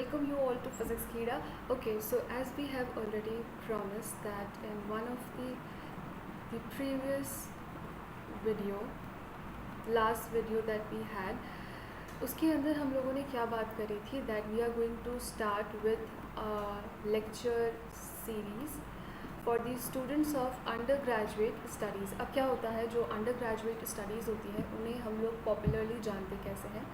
welcome you all to Physics Kida. Okay, so as we have already promised that in one of the previous video, last video that we had, उसके अंदर हम लोगों ने क्या बात करी थी that we are going to start with a lecture series for the students of undergraduate studies. अब क्या होता है, जो undergraduate studies होती है उन्हें हम लोग popularly जानते कैसे हैं,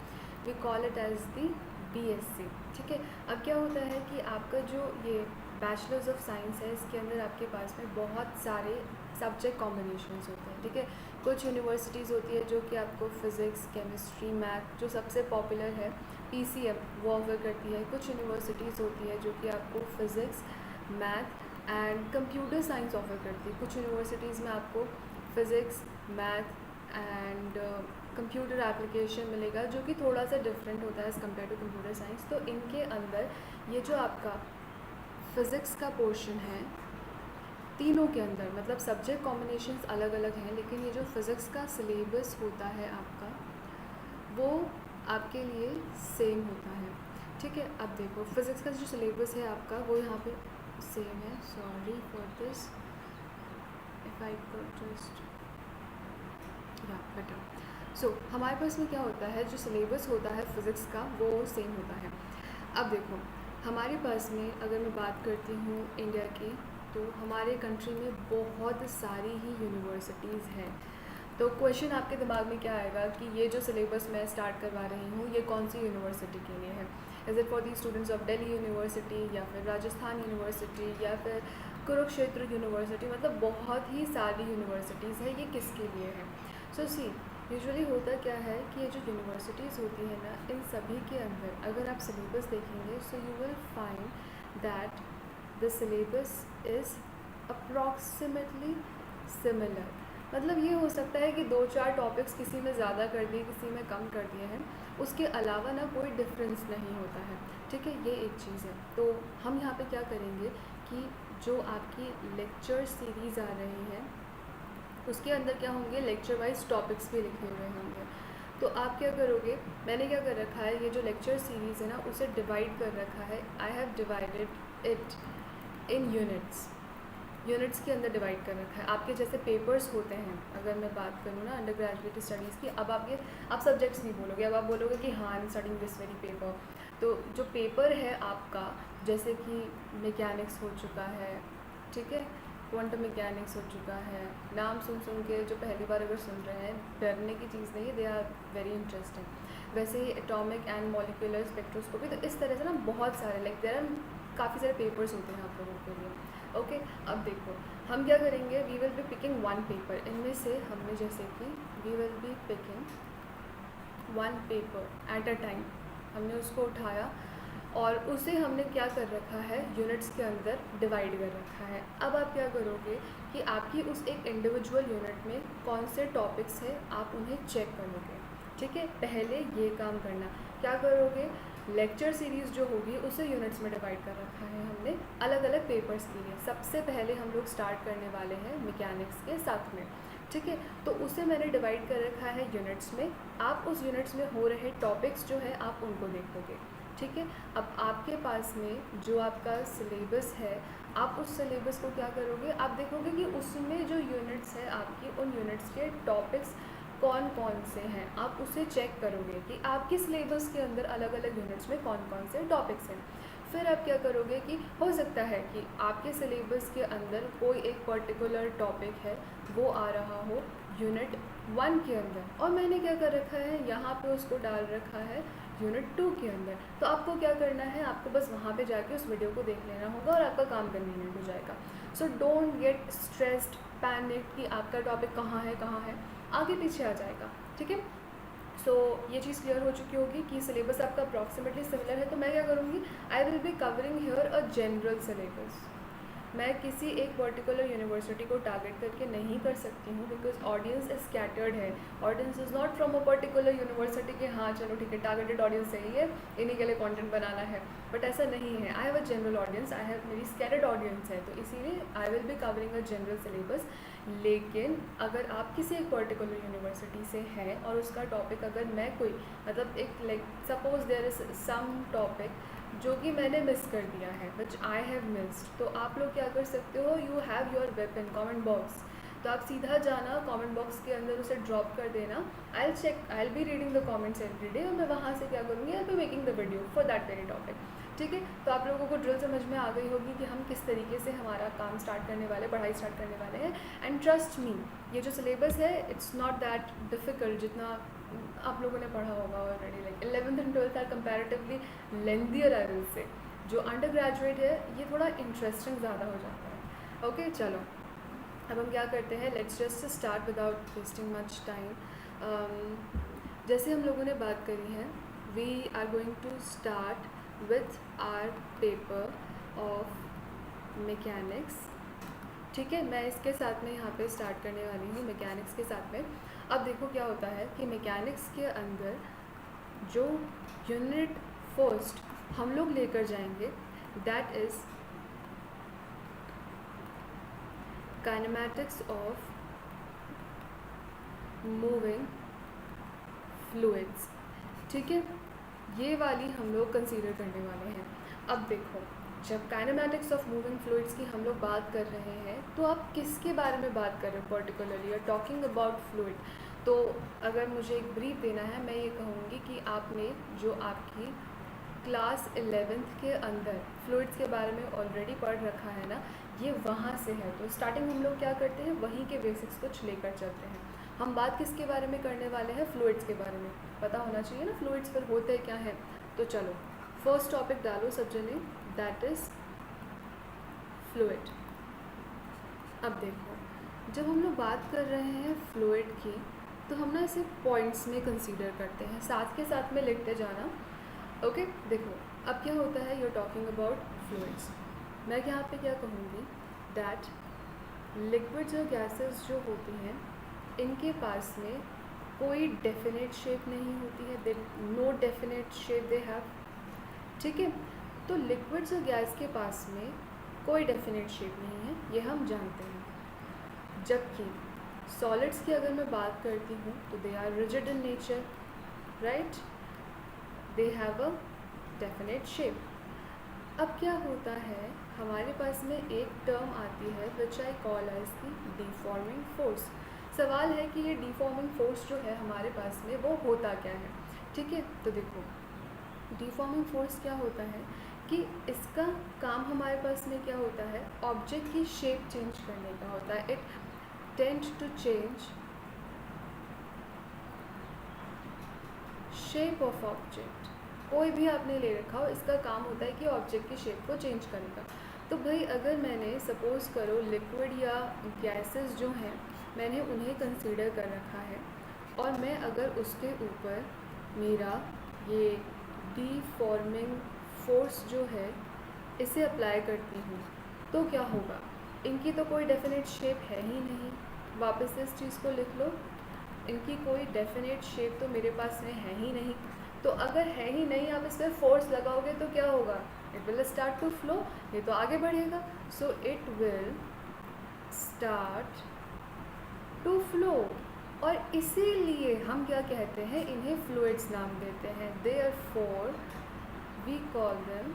we call it as the BSc. ठीक है, अब क्या होता है कि आपका जो ये बैचलर्स ऑफ साइंस है इसके अंदर आपके पास में बहुत सारे सब्जेक्ट कॉम्बिनेशंस होते हैं. ठीक है, कुछ यूनिवर्सिटीज़ होती है जो कि आपको फिज़िक्स, केमिस्ट्री, मैथ, जो सबसे पॉपुलर है PCM, वो ऑफर करती है. कुछ यूनिवर्सिटीज़ होती है जो कि आपको physics, math and computer science offer करती है. कुछ यूनिवर्सिटीज़ में आपको physics, math and computer application मिलेगा, जो कि थोड़ा सा डिफरेंट होता है as compare to computer science. तो इनके अंदर ये जो आपका फ़िज़िक्स का पोर्शन है, तीनों के अंदर मतलब सब्जेक्ट कॉम्बिनेशंस अलग अलग हैं, लेकिन ये जो फ़िज़िक्स का सिलेबस होता है आपका, वो आपके लिए सेम होता है. ठीक है, अब देखो फ़िज़िक्स का जो सिलेबस है आपका वो यहाँ पे सेम है. Sorry for this, if I could just या बेटर. सो हमारे पास में क्या होता है, जो सिलेबस होता है फ़िज़िक्स का वो सेम होता है. अब देखो हमारे पास में अगर मैं बात करती हूँ इंडिया की, तो हमारे कंट्री में बहुत सारी ही यूनिवर्सिटीज़ हैं. तो क्वेश्चन आपके दिमाग में क्या आएगा कि ये जो सिलेबस मैं स्टार्ट करवा रही हूँ ये कौन सी यूनिवर्सिटी के लिए है. Is it for the students of Delhi university, या फिर राजस्थान यूनिवर्सिटी, या फिर कुरुक्षेत्र यूनिवर्सिटी. मतलब बहुत ही सारी यूनिवर्सिटीज़ है, ये किसके लिए है. सो सी यूजुअली होता क्या है कि ये जो यूनिवर्सिटीज़ होती है ना, इन सभी के अंदर अगर आप सिलेबस देखेंगे so you will find that the syllabus is approximately similar. मतलब ये हो सकता है कि 2-4 टॉपिक्स किसी में ज़्यादा कर दिए, किसी में कम कर दिए हैं, उसके अलावा ना कोई डिफरेंस नहीं होता है. ठीक है, ये एक चीज़ है. तो हम यहाँ पे क्या करेंगे कि जो आपकी लेक्चर सीरीज़ आ रही है उसके अंदर क्या होंगे, लेक्चर वाइज टॉपिक्स भी लिखे हुए होंगे. तो आप क्या करोगे, मैंने क्या कर रखा है, ये जो लेक्चर सीरीज़ है ना उसे डिवाइड कर रखा है. I have divided it in units के अंदर डिवाइड कर रखा है. आपके जैसे पेपर्स होते हैं, अगर मैं बात करूँ ना अंडर ग्रेजुएट स्टडीज़ की, अब आप सब्जेक्ट्स नहीं बोलोगे, अब आप बोलोगे कि हाँ I am studying this very paper. तो जो पेपर है आपका, जैसे कि मैकेनिक्स हो चुका है, ठीक है, क्वांटम मैकेनिक्स हो चुका है. नाम सुन के जो पहली बार अगर सुन रहे हैं, डरने की चीज़ नहीं है, दे आर वेरी इंटरेस्टिंग. वैसे ही एटॉमिक एंड मॉलिक्यूलर स्पेक्ट्रोस्कोपी. तो इस तरह से ना बहुत सारे देयर आर काफ़ी सारे पेपर्स होते हैं आप लोगों के लिए. ओके, अब देखो हम क्या करेंगे, we will be picking one paper. इनमें से हमने जैसे कि we will be picking one paper at a time, हमने उसको उठाया और उसे हमने क्या कर रखा है, यूनिट्स के अंदर डिवाइड कर रखा है. अब आप क्या करोगे कि आपकी उस एक इंडिविजुअल यूनिट में कौन से टॉपिक्स हैं आप उन्हें चेक करोगे. ठीक है, पहले ये काम करना. क्या करोगे, लेक्चर सीरीज़ जो होगी उसे यूनिट्स में डिवाइड कर रखा है हमने अलग अलग पेपर्स के लिए. सबसे पहले हम लोग स्टार्ट करने वाले हैं मैकेनिक्स के साथ में. ठीक है, तो उसे मैंने डिवाइड कर रखा है यूनिट्स में. आप उस यूनिट्स में हो रहे टॉपिक्स जो है आप उनको देखोगे. ठीक है, अब आपके पास में जो आपका सिलेबस है, आप उस सिलेबस को क्या करोगे, आप देखोगे कि उसमें जो यूनिट्स है आपकी, उन यूनिट्स के टॉपिक्स कौन कौन से हैं. आप उसे चेक करोगे कि आपके सिलेबस के अंदर अलग अलग यूनिट्स में कौन कौन से टॉपिक्स हैं. फिर आप क्या करोगे कि हो सकता है कि आपके सिलेबस के अंदर कोई एक पर्टिकुलर टॉपिक है वो आ रहा हो यूनिट 1 के अंदर, और मैंने क्या कर रखा है, यहाँ पे उसको डाल रखा है यूनिट 2 के अंदर. तो आपको क्या करना है, आपको बस वहाँ पे जाके उस वीडियो को देख लेना होगा और आपका काम कन्वीनियंट हो जाएगा. So don't get stressed, panic कि आपका टॉपिक कहाँ है, आगे पीछे आ जाएगा. ठीक है, सो ये चीज़ क्लियर हो चुकी होगी कि सिलेबस आपका अप्रॉक्सीमेटली सिमिलर है. तो मैं क्या करूँगी, I will be covering here a general syllabus. मैं किसी एक पर्टिकुलर यूनिवर्सिटी को टारगेट करके नहीं कर सकती हूँ, बिकॉज ऑडियंस इज स्कैटर्ड है. Audience is not from a particular university के हाँ चलो ठीक है टारगेटेड ऑडियंस सही है, इन्हीं के लिए कंटेंट बनाना है. बट ऐसा नहीं है. I have a general audience, I have मेरी स्कैटर्ड ऑडियंस है. तो इसीलिए I will be covering a general syllabus. लेकिन अगर आप किसी एक पर्टिकुलर यूनिवर्सिटी से हैं और उसका टॉपिक अगर मैं कोई मतलब एक like suppose there is some topic जो कि मैंने मिस कर दिया है विच आई हैव मिस्ड, तो आप लोग क्या कर सकते हो, you have your weapon comment box. तो आप सीधा जाना कमेंट बॉक्स के अंदर उसे ड्रॉप कर देना, I will be reading the comments every day, और मैं वहाँ से क्या करूँगी, I will be making the video for that very topic. ठीक है, तो आप लोगों को ड्रिल समझ में आ गई होगी कि हम किस तरीके से हमारा काम स्टार्ट करने वाले, पढ़ाई स्टार्ट करने वाले हैं। एंड ट्रस्ट मी, ये जो सिलेबस है इट्स नॉट दैट डिफ़िकल्ट जितना आप लोगों ने पढ़ा होगा already. Like 11th and 12th are comparatively lengthier I will say. जो अंडर ग्रेजुएट है ये थोड़ा इंटरेस्टिंग ज़्यादा हो जाता है। ओके चलो, अब हम क्या करते हैं, let's just start without wasting much time. जैसे हम लोगों ने बात करी है, we are going to start with our paper of mechanics। ठीक है, मैं इसके साथ में यहाँ पे स्टार्ट करने वाली हूँ मैकेनिक्स के साथ में। अब देखो क्या होता है कि मैकेनिक्स के अंदर जो यूनिट फर्स्ट हम लोग लेकर जाएंगे that is kinematics of moving fluids. ठीक है, ये वाली हम लोग कंसीडर करने वाले हैं। अब देखो, जब काइनेमैटिक्स ऑफ मूविंग फ्लूइड्स की हम लोग बात कर रहे हैं तो आप किसके बारे में बात कर रहे हो पर्टिकुलरली, और टॉकिंग अबाउट फ्लूइड। तो अगर मुझे एक ब्रीफ देना है, मैं ये कहूँगी कि आपने जो आपकी क्लास 11th के अंदर फ्लूइड्स के बारे में ऑलरेडी पढ़ रखा है ना, ये वहाँ से है। तो स्टार्टिंग हम लोग क्या करते हैं, वहीं के बेसिक्स कुछ लेकर चलते हैं। हम बात किसके बारे में करने वाले हैं, फ्लूइड्स के बारे में। पता होना चाहिए ना फ्लूइड्स पर होते क्या है। तो चलो फर्स्ट टॉपिक डालो सब जने, दैट इज़ फ्लूइड। अब देखो, जब हम लोग बात कर रहे हैं फ्लूइड की तो हम ना इसे पॉइंट्स में कंसीडर करते हैं, साथ के साथ में लिखते जाना। ओके देखो, अब क्या होता है, you are talking about fluids. मैं यहाँ पे क्या कहूँगी, दैट लिक्विड्स और गैसेस जो होती हैं इनके पास में कोई डेफिनेट शेप नहीं होती है, they know definite shape they have. ठीक है, तो लिक्विड्स और गैस के पास में कोई डेफिनेट शेप नहीं है, ये हम जानते हैं। जबकि सॉलिड्स की अगर मैं बात करती हूँ तो they are rigid in nature, right, they have a definite shape. अब क्या होता है, हमारे पास में एक टर्म आती है which I call as the deforming force. सवाल है कि ये डिफॉर्मिंग फोर्स जो है हमारे पास में वो होता क्या है। ठीक है, तो देखो डिफॉर्मिंग फोर्स क्या होता है कि इसका काम हमारे पास में क्या होता है, ऑब्जेक्ट की शेप चेंज करने का होता है। It tend to change shape of object. कोई भी आपने ले रखा हो, इसका काम होता है कि ऑब्जेक्ट की शेप को चेंज करेगा। तो भाई अगर मैंने सपोज़ करो लिक्विड या गैसेस जो हैं मैंने उन्हें कंसीडर कर रखा है, और मैं अगर उसके ऊपर मेरा ये डिफॉर्मिंग फोर्स जो है इसे अप्लाई करती हूँ तो क्या होगा, इनकी तो कोई डेफिनेट शेप है ही नहीं। वापस से इस चीज़ को लिख लो, इनकी कोई डेफिनेट शेप तो मेरे पास में है ही नहीं। तो अगर है ही नहीं, आप इस पर फोर्स लगाओगे तो क्या होगा, it will start to flow, ये तो आगे बढ़ेगा। So it will start to flow, और इसीलिए हम क्या कहते हैं, इन्हें फ्लूइड्स नाम देते हैं। Therefore we call them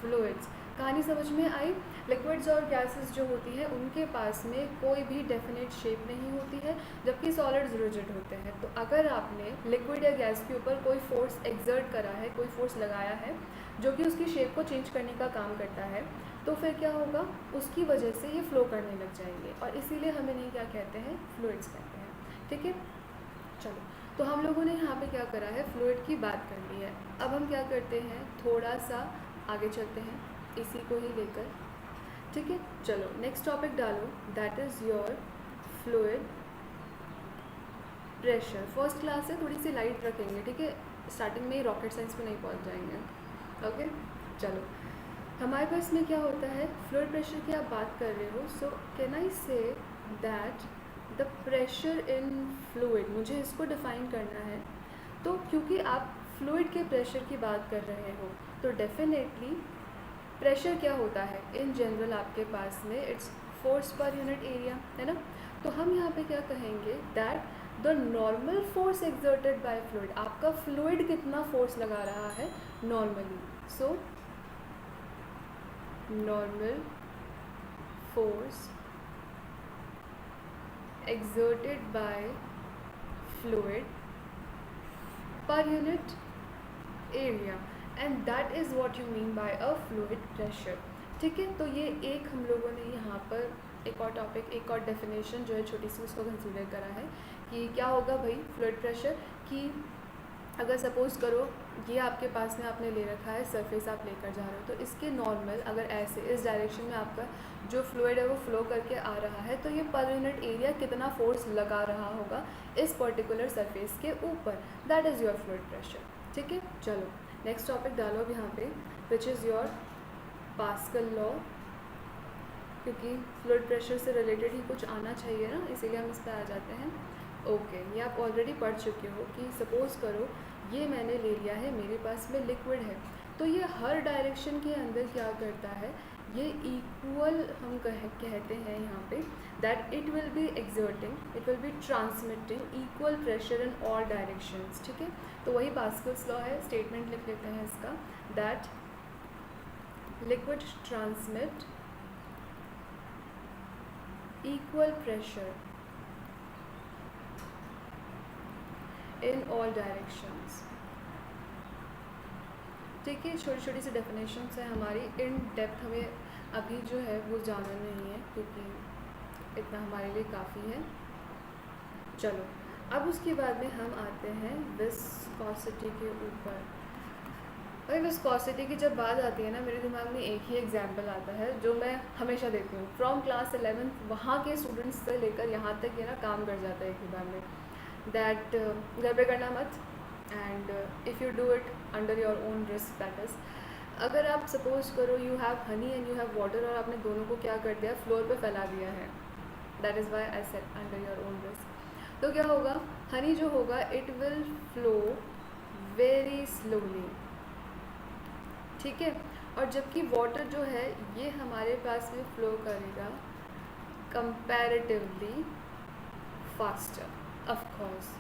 fluids. कहानी समझ में आई। लिक्विड्स और गैसेस जो होती हैं उनके पास में कोई भी डेफिनेट शेप नहीं होती है, जबकि सॉलिड्स रिजिड होते हैं। तो अगर आपने लिक्विड या गैस के ऊपर कोई फोर्स एक्सर्ट करा है, कोई फोर्स लगाया है जो कि उसकी शेप को चेंज करने का काम करता है, तो फिर क्या होगा, उसकी वजह से ये फ्लो करने लग जाएंगे, और इसीलिए हम इन्हें क्या कहते हैं, फ्लूइड्स कहते हैं। ठीक है, चलो तो हम लोगों ने यहाँ पे क्या करा है, फ्लूइड की बात कर ली है। अब हम क्या करते हैं, थोड़ा सा आगे चलते हैं इसी को ही लेकर। ठीक है, चलो नेक्स्ट टॉपिक डालो, that is your fluid pressure. First class है, थोड़ी सी लाइट रखेंगे, ठीक है, स्टार्टिंग में ही रॉकेट साइंस में नहीं पहुँच जाएंगे। ओके चलो, हमारे पास में क्या होता है, फ्लूइड प्रेशर की आप बात कर रहे हो। So can I say that the pressure in fluid, मुझे इसको डिफ़ाइन करना है। तो क्योंकि आप फ्लूइड के प्रेशर की बात कर रहे हो तो डेफिनेटली प्रेशर क्या होता है इन जनरल आपके पास में, its force per unit area, है ना। तो हम यहाँ पे क्या कहेंगे, that the normal force exerted by fluid, आपका फ्लूइड कितना फोर्स लगा रहा है normally, so normal force exerted by fluid per unit area and that is what you mean by a fluid pressure। ठीक है, तो ये एक हम लोगों ने यहाँ पर एक और टॉपिक, एक और डेफिनेशन जो है छोटी सी उसको कंसीडर करा है कि क्या होगा भाई फ्लूइड प्रेशर, कि अगर सपोज़ करो ये आपके पास में आपने ले रखा है सरफेस, आप लेकर जा रहे हो, तो इसके नॉर्मल अगर ऐसे इस डायरेक्शन में आपका जो फ्लूइड है वो फ्लो करके आ रहा है, तो ये पर यूनिट एरिया कितना फोर्स लगा रहा होगा इस पर्टिकुलर सरफेस के ऊपर, that is your fluid pressure. ठीक है, चलो नेक्स्ट टॉपिक डालो अब यहाँ पे, which is your pascal law, क्योंकि फ्लूइड प्रेशर से रिलेटेड ही कुछ आना चाहिए ना, इसीलिए हम इस पर आ जाते हैं। ओके, ये आप ऑलरेडी पढ़ चुके हो कि सपोज़ करो ये मैंने ले लिया है, मेरे पास में लिक्विड है, तो ये हर डायरेक्शन के अंदर क्या करता है, ये इक्वल हम कहते हैं यहाँ पे, that it will B exerting, it will B transmitting equal pressure in all directions. ठीक है, तो वही पास्कल्स लॉ है, स्टेटमेंट लिख लेते हैं इसका, that liquid transmit equal pressure in all directions. ठीक है, छोटी छोटी सी डेफिनेशंस है हमारी, इन डेप्थ हमें अभी जो है वो जाना नहीं है क्योंकि इतना हमारे लिए काफ़ी है। चलो अब उसके बाद में हम आते हैं विस्कोसिटी के ऊपर। भाई विस्कोसिटी की जब बात आती है ना, मेरे दिमाग में एक ही एग्जाम्पल आता है जो मैं हमेशा देखती हूँ, फ्रॉम क्लास 11th वहाँ के स्टूडेंट्स से लेकर यहाँ तक ये ना काम कर जाता है एक ही बार में, दैट घर पे करना मत, and if you do it under your own risk, that is अगर आप सपोज करो you have honey and you have water और आपने दोनों को क्या कर दिया, फ्लोर पे फैला दिया है, that is why I said under your own risk. तो क्या होगा, हनी जो होगा it will flow very slowly, ठीक है, और जबकि वाटर जो है ये हमारे पास में फ्लो करेगा कंपैरेटिवली फास्टर, ऑफ कोर्स।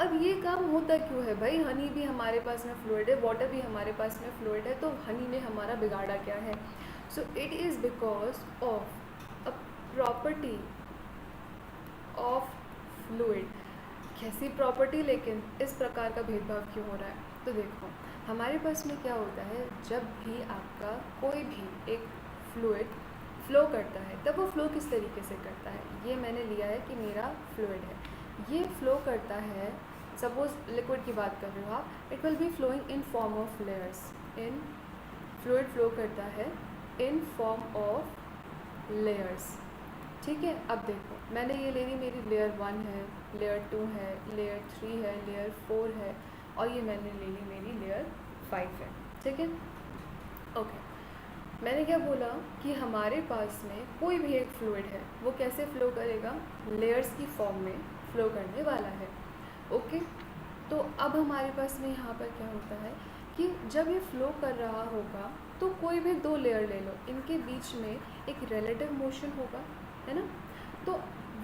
अब ये काम होता क्यों है भाई, हनी भी हमारे पास में फ्लूइड है, वाटर भी हमारे पास में फ्लूइड है, तो हनी ने हमारा बिगाड़ा क्या है, so it is because of a property of fluid. कैसी प्रॉपर्टी, लेकिन इस प्रकार का भेदभाव क्यों हो रहा है, तो देखो हमारे पास में क्या होता है, जब भी आपका कोई भी एक फ्लूइड फ्लो करता है तब वो फ्लो किस तरीके से करता है, ये मैंने लिया है कि मेरा फ्लूइड है, ये फ्लो करता है, सपोज लिक्विड की बात कर रहे हो आप, it will be flowing in form of layers, इन फ्लूइड फ्लो करता है इन फॉर्म ऑफ लेयर्स। ठीक है, अब देखो मैंने ये ले ली, मेरी लेयर 1 है, लेयर 2 है, लेयर 3 है, लेयर 4 है, और ये मैंने ले ली मेरी लेयर 5 है। ठीक है, ओके, मैंने क्या बोला कि हमारे पास में कोई भी एक फ्लूइड है वो कैसे फ्लो करेगा, लेयर्स की फॉर्म में फ्लो करने वाला है। ओके, तो अब हमारे पास में यहाँ पर क्या होता है कि जब ये फ्लो कर रहा होगा तो कोई भी 2 लेयर ले लो, इनके बीच में एक रिलेटिव मोशन होगा, है ना, तो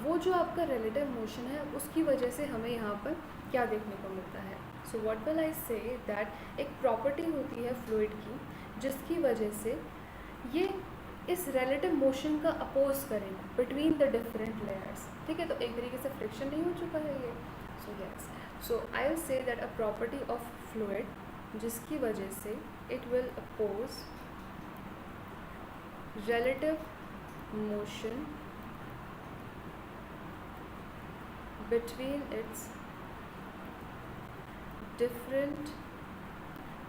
वो जो आपका रिलेटिव मोशन है उसकी वजह से हमें यहाँ पर क्या देखने को मिलता है, so what will I say that एक प्रॉपर्टी होती है फ्लूइड की जिसकी वजह से ये इस रिलेटिव मोशन का अपोज करेगा बिटवीन द डिफरेंट लेयर्स। ठीक है, तो एक तरीके से फ्रिक्शन नहीं हो चुका है ये, so yes, so I will say that a property of fluid जिसकी वजह से it will oppose relative motion between its different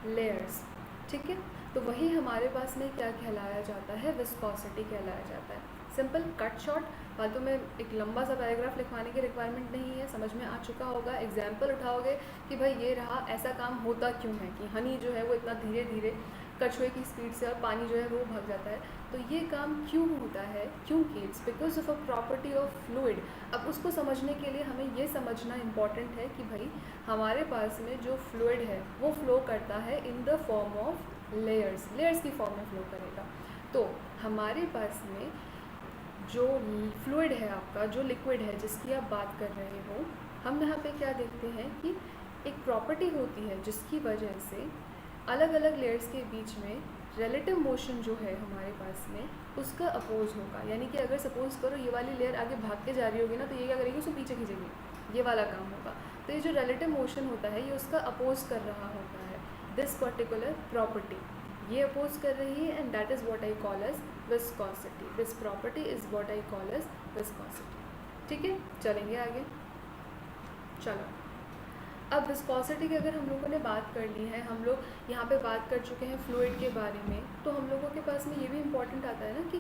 layers. ठीक है, तो वही हमारे पास में क्या कहलाया जाता है, विस्कोसिटी कहलाया जाता है। सिंपल कट शॉर्ट, फालतू में एक लंबा सा पैराग्राफ लिखवाने की रिक्वायरमेंट नहीं है, समझ में आ चुका होगा। एग्जाम्पल उठाओगे कि भाई ये रहा, ऐसा काम होता क्यों है कि हनी जो है वो इतना धीरे धीरे कछुए की स्पीड से और पानी जो है वो भाग जाता है, तो ये काम क्यों होता है, क्योंकि it's because of a property of fluid. अब उसको समझने के लिए हमें ये समझना इम्पॉर्टेंट है कि भाई हमारे पास में जो फ्लूइड है वो फ्लो करता है in the form of layers, layers की फॉर्म में फ्लो करेगा। तो हमारे पास में जो फ्लूइड है आपका, जो लिक्विड है जिसकी आप बात कर रहे हो, हम यहाँ पे क्या देखते हैं कि एक प्रॉपर्टी होती है जिसकी वजह से अलग अलग लेयर्स के बीच में रिलेटिव मोशन जो है हमारे पास में उसका अपोज होगा। यानी कि अगर सपोज करो ये वाली लेयर आगे भाग के जा रही होगी ना, तो ये क्या करेगी, उसको पीछे खींचेगी, ये वाला काम होगा। तो ये जो रिलेटिव मोशन होता है ये उसका अपोज कर रहा होता है, दिस पर्टिकुलर प्रॉपर्टी ये अपोज कर रही है, and that is what I call as viscosity. This property is what I call as viscosity. ठीक है, चलेंगे आगे। चलो, अब विस्कोसिटी की अगर हम लोगों ने बात कर ली है, हम लोग यहाँ पे बात कर चुके हैं फ्लूइड के बारे में, तो हम लोगों के पास में ये भी इम्पॉर्टेंट आता है ना कि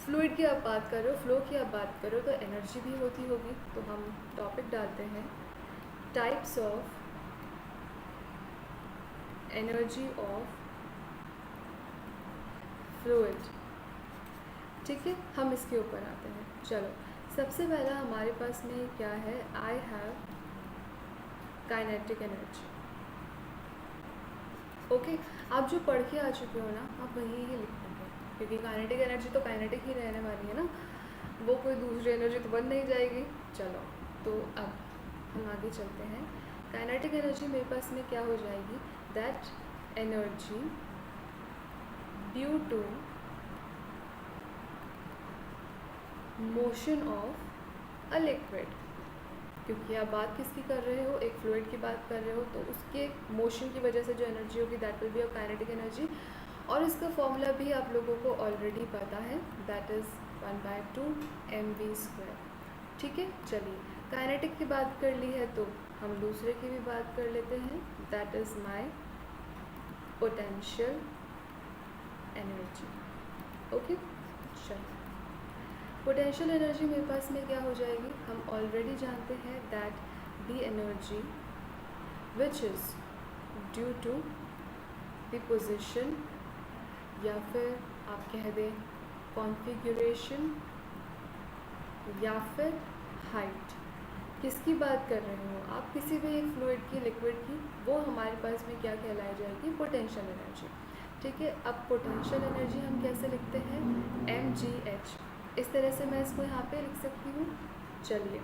फ्लूइड की आप बात कर रहे हो, फ्लो की आप बात कर रहे हो, तो एनर्जी भी होती होगी। तो हम टॉपिक डालते हैं types of energy of fluid. ठीक है, हम इसके ऊपर आते हैं। चलो, सबसे पहला हमारे पास में क्या है, I have kinetic energy. Okay, आप जो पढ़ के आ चुके हो ना, आप वही ही लिख देंगे, क्योंकि काइनेटिक एनर्जी तो काइनेटिक ही रहने वाली है ना, वो कोई दूसरी एनर्जी तो बन नहीं जाएगी। चलो, तो अब हम आगे चलते हैं। काइनेटिक एनर्जी मेरे पास में क्या हो जाएगी, that energy due to motion of a liquid. क्योंकि आप बात किसकी कर रहे हो, एक फ्लूइड की बात कर रहे हो, तो उसके मोशन की वजह से जो एनर्जी होगी that will be a kinetic energy. और इसका फॉर्मूला भी आप लोगों को ऑलरेडी पता है, दैट इज़ 1/2 mv²। ठीक है, चलिए, काइनेटिक की बात कर ली है तो हम दूसरे की भी बात कर लेते हैं, that is my potential energy. Okay, चलिए, पोटेंशियल एनर्जी मेरे पास में क्या हो जाएगी, हम ऑलरेडी जानते हैं that the energy which is due to the position, या फिर आप कह दें कॉन्फ़िगरेशन, या फिर हाइट। किसकी बात कर रहे हो आप, किसी भी एक फ्लूइड की, लिक्विड की, वो हमारे पास में क्या कहलाई जाएगी, पोटेंशियल एनर्जी। ठीक है, अब पोटेंशियल एनर्जी हम कैसे लिखते हैं, mgh। इस तरह से मैं इसको यहाँ पे लिख सकती हूँ। चलिए,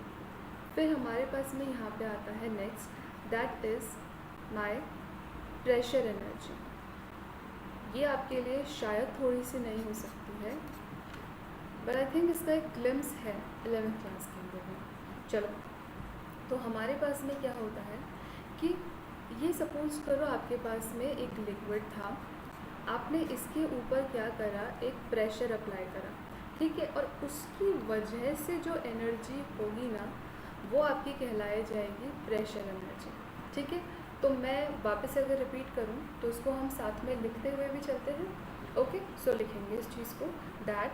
फिर हमारे पास में यहाँ पे आता है next, that is my pressure energy. ये आपके लिए शायद थोड़ी सी नहीं हो सकती है, बट आई थिंक इसका एक ग्लिम्स है 11th क्लास के अंदर में। चलो, तो हमारे पास में क्या होता है कि ये सपोज करो आपके पास में एक लिक्विड था, आपने इसके ऊपर क्या करा, एक प्रेशर अप्लाई करा। ठीक है, और उसकी वजह से जो एनर्जी होगी ना, वो आपकी कहलाई जाएगी प्रेशर एनर्जी। ठीक है, तो मैं वापस अगर रिपीट करूँ तो उसको हम साथ में लिखते हुए भी चलते हैं। ओके, सो लिखेंगे इस चीज़ को, that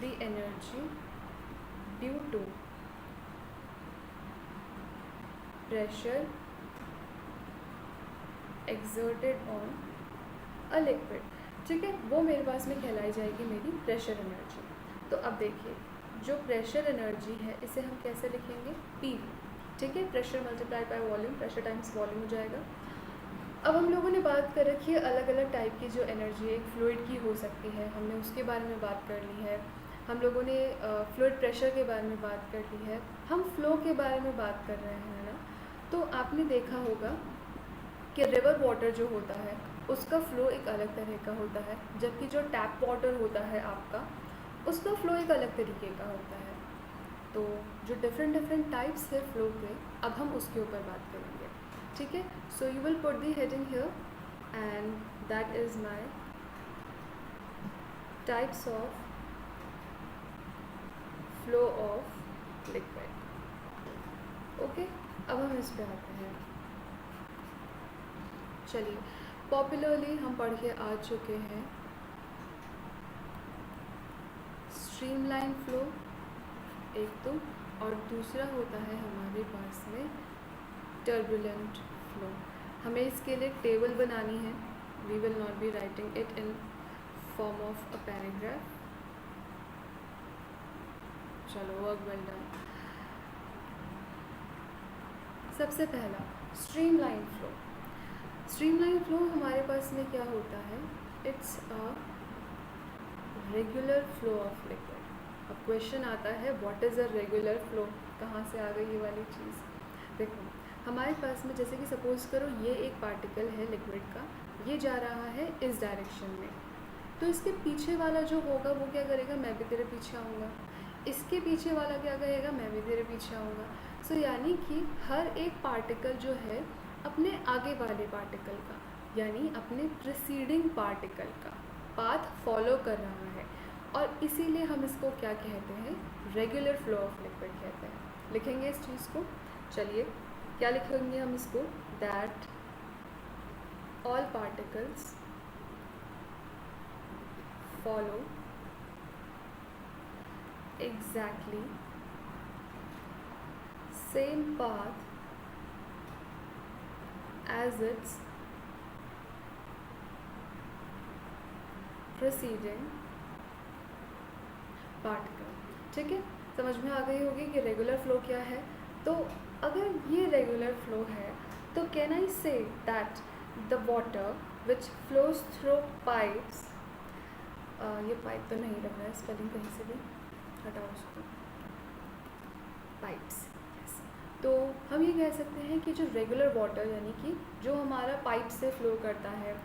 the energy due to pressure exerted on a liquid. ठीक है, वो मेरे पास में कहलाई जाएगी मेरी प्रेशर एनर्जी। तो अब देखिए, जो प्रेशर एनर्जी है इसे हम कैसे लिखेंगे, PV। ठीक है, pressure multiply by volume, pressure times volume हो जाएगा। अब हम लोगों ने बात कर रखी है अलग अलग टाइप की जो एनर्जी एक फ्लूइड की हो सकती है, हमने उसके बारे में बात कर ली है। हम लोगों ने फ्लूइड प्रेशर के बारे में बात कर ली है, हम फ्लो के बारे में बात कर रहे हैं ना। तो आपने देखा होगा कि रिवर वाटर जो होता है उसका फ़्लो एक अलग तरह का होता है, जबकि जो टैप वाटर होता है आपका, उसका फ़्लो एक अलग तरीके का होता है। तो जो डिफरेंट टाइप्स है फ़्लो के, अब हम उसके ऊपर बात करेंगे। ठीक है, so you will put the heading here, and that is my types of flow of liquid. Okay, अब हम इस पे आते हैं। चलिए, पॉपुलरली हम पढ़ के आ चुके हैं स्ट्रीमलाइन फ्लो एक तो, और दूसरा होता है हमारे पास में टर्बुलेंट फ्लो। हमें इसके लिए टेबल बनानी है, we will not be writing it in form of a paragraph. चलो, वर्क वेल डन। सबसे पहला स्ट्रीमलाइन फ्लो। स्ट्रीमलाइन फ्लो हमारे पास में क्या होता है, it's a regular flow of liquid. अब क्वेश्चन आता है what is a regular flow, कहाँ से आ गई ये वाली चीज़। देखो हमारे पास में जैसे कि सपोज़ करो ये एक पार्टिकल है लिक्विड का, ये जा रहा है इस डायरेक्शन में, तो इसके पीछे वाला जो होगा वो क्या करेगा, मैं भी तेरे पीछे आऊँगा, इसके पीछे वाला क्या करेगा, मैं भी तेरे पीछे आऊँगा। सो यानी कि हर एक पार्टिकल जो है अपने आगे वाले पार्टिकल का, यानी अपने प्रीसीडिंग पार्टिकल का पाथ फॉलो कर रहा है, और इसीलिए हम इसको क्या कहते हैं, रेगुलर फ्लो ऑफ लिक्विड कहते हैं। लिखेंगे इस चीज़ को, चलिए क्या लिखेंगे हम इसको, that all particles follow exactly same path as its preceding particle। ठीक है, समझ में आ गई होगी कि रेगुलर फ्लो क्या है। तो अगर ये रेगुलर फ्लो है तो can I say that the water which flows through pipes, ये पाइप तो नहीं लग रहा है, स्पेलिंग कहीं से भी हटाओ उसको, पाइप्स। तो हम ये कह सकते हैं कि जो रेगुलर वाटर यानी कि जो हमारा पाइप से फ़्लो करता है,